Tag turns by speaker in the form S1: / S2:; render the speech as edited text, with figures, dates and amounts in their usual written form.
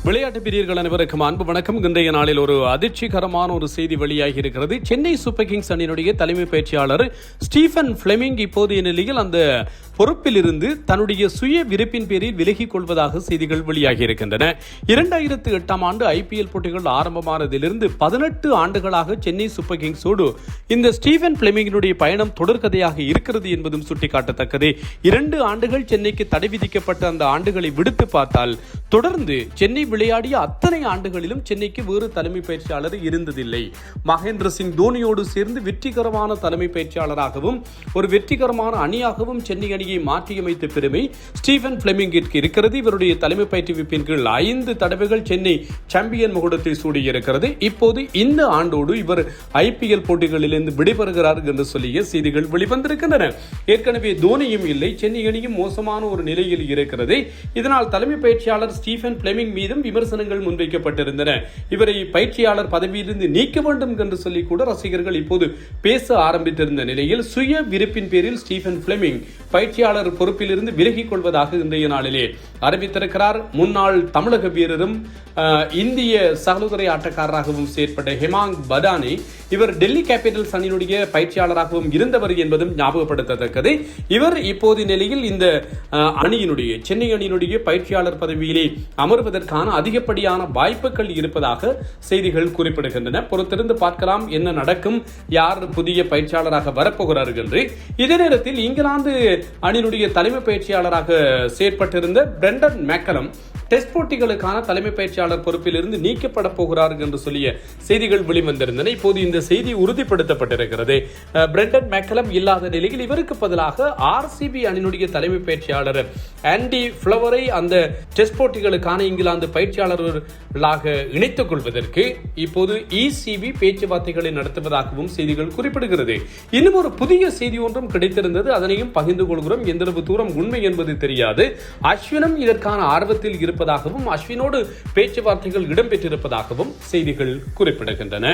S1: விளையாட்டு பிரியர்கள் அனைவருக்கும் அன்பு வணக்கம். இன்றைய நாளில் ஒரு அதிர்ச்சிகரமான ஒரு செய்தி வெளியாகி இருக்கிறது. சென்னை சூப்பர் கிங்ஸ் அணியினுடைய தலைமை பயிற்சியாளர் ஸ்டீஃபன் பிளெமிங் இப்போதைய நிலையில் அந்த பொறுப்பில் இருந்து தன்னுடைய சுய விருப்பின் பேரில் விலகிக் கொள்வதாக செய்திகள் வெளியாகி இருக்கின்றன. 2008 ஆண்டு IPL போட்டிகள் ஆரம்பமானதிலிருந்து 18 ஆண்டுகளாக சென்னை சூப்பர் கிங்ஸோடு இந்த ஸ்டீஃபன் பிளெமிங்கினுடைய பயணம் தொடர்கதையாக இருக்கிறது என்பதும் சுட்டிக்காட்டத்தக்கது. 2 ஆண்டுகள் சென்னைக்கு தடை விதிக்கப்பட்ட அந்த ஆண்டுகளை விடுத்து பார்த்தால் தொடர்ந்து சென்னை விளையாடிய அத்தனை ஆண்டுகளிலும் சென்னைக்கு வேறு தலைமை பயிற்சியாளர் இருந்ததில்லை. மகேந்திர சிங் தோனியோடு சேர்ந்து வெற்றிகரமான தலைமை பயிற்சியாளராகவும் ஒரு வெற்றிகரமான அணியாகவும் சென்னை அணியை மாற்றியமைத்த பெருமை ஸ்டீஃபன் பிளெமிங்கிற்கு இருக்கிறது. இவருடைய தலைமை பயிற்றுவிப்பின் கீழ் 5 தடவைகள் சென்னை சாம்பியன் முகுடத்தை சூடியிருக்கிறது. இப்போது இந்த ஆண்டோடு இவர் IPL போட்டிகளிலிருந்து விடைபெறுகிறார் என்று சொல்லிய செய்திகள் வெளிவந்திருக்கின்றன. ஏற்கனவே தோனியும் இல்லை, சென்னை அணியும் மோசமான ஒரு நிலையில் இருக்கிறது. இதனால் தலைமை பயிற்சியாளர் ஸ்டீஃபன் பிளெமிங் மீதும் விமர்சனங்கள் முன்வைக்கப்பட்டிருந்தன. இவரை பயிற்சியாளர் பதவியிலிருந்து நீக்க வேண்டும் என்று சொல்லி கூட ரசிகர்கள் இப்போது பேச ஆரம்பித்திருந்த நிலையில் சுய விருப்பின் பேரில் ஸ்டீஃபன் பிளெமிங் பயிற்சியாளர் பொறுப்பிலிருந்து விலகிக் கொள்வதாக இன்றைய நாளிலே அறிவித்திருக்கிறார். முன்னாள் தமிழக வீரரும் இந்திய சகோதரி ஆட்டக்காரராகவும் செயற்பட்ட ஹெமாங் படானி இவர் டெல்லி கேபிட்டல்ஸ் அணியினுடைய பயிற்சியாளராகவும் இருந்தவர் என்பதும் ஞாபகப்படுத்தத்தக்கது. இவர் இப்போது நிலையில் இந்த அணியினுடைய சென்னை அணியினுடைய பயிற்சியாளர் பதவியிலே அமர்வதற்கான அதிகப்படியான வாய்ப்புகள் இருப்பதாக செய்திகள் குறிப்பிடுகின்றன. பொறுத்திருந்து பார்க்கலாம் என்ன நடக்கும், யார் புதிய பயிற்சியாளராக வரப்போகிறார்கள் என்று. இதே நேரத்தில் இங்கிலாந்து அணியினுடைய தலைமை பயிற்சியாளராக செயற்பட்டிருந்த பிரெண்டன் மெக்கலம் டெஸ்ட் போட்டிகளுக்கான தலைமை பயிற்சியாளர் பொறுப்பில் இருந்து நீக்கப்பட போகிறார் என்று சொல்லிய செய்திகள் வெளிவந்திருந்தன. இப்போது இந்த செய்தி உறுதிப்படுத்தப்பட்டிருக்கிறது. பிரெண்டன் மெக்கலம் இல்லாத நிலையில் இவருக்கு பதிலாக RCB அணியினுடைய தலைமை பயிற்சியாளர் ஆண்டி ஃபிளவரை அந்த டெஸ்ட் போட்டிகளுக்கான இங்கிலாந்து பயிற்சியாளர்களாக இணைத்துக் கொள்வதற்கு இப்போது ECB பேச்சுவார்த்தைகளை நடத்துவதாகவும் செய்திகள் குறிப்பிடுகிறது. இன்னும் ஒரு புதிய செய்தி ஒன்றும் கிடைத்திருந்தது, அதனையும் பகிர்ந்து கொள்கிறோம். எந்தளவு தூரம் உண்மை என்பது தெரியாது. அஸ்வினும் இதற்கான ஆர்வத்தில் இருப்பதாகவும் அஸ்வினோடு பேச்சுவார்த்தைகள் இடம்பெற்றிருப்பதாகவும் செய்திகள் குறிப்பிடுகின்றன.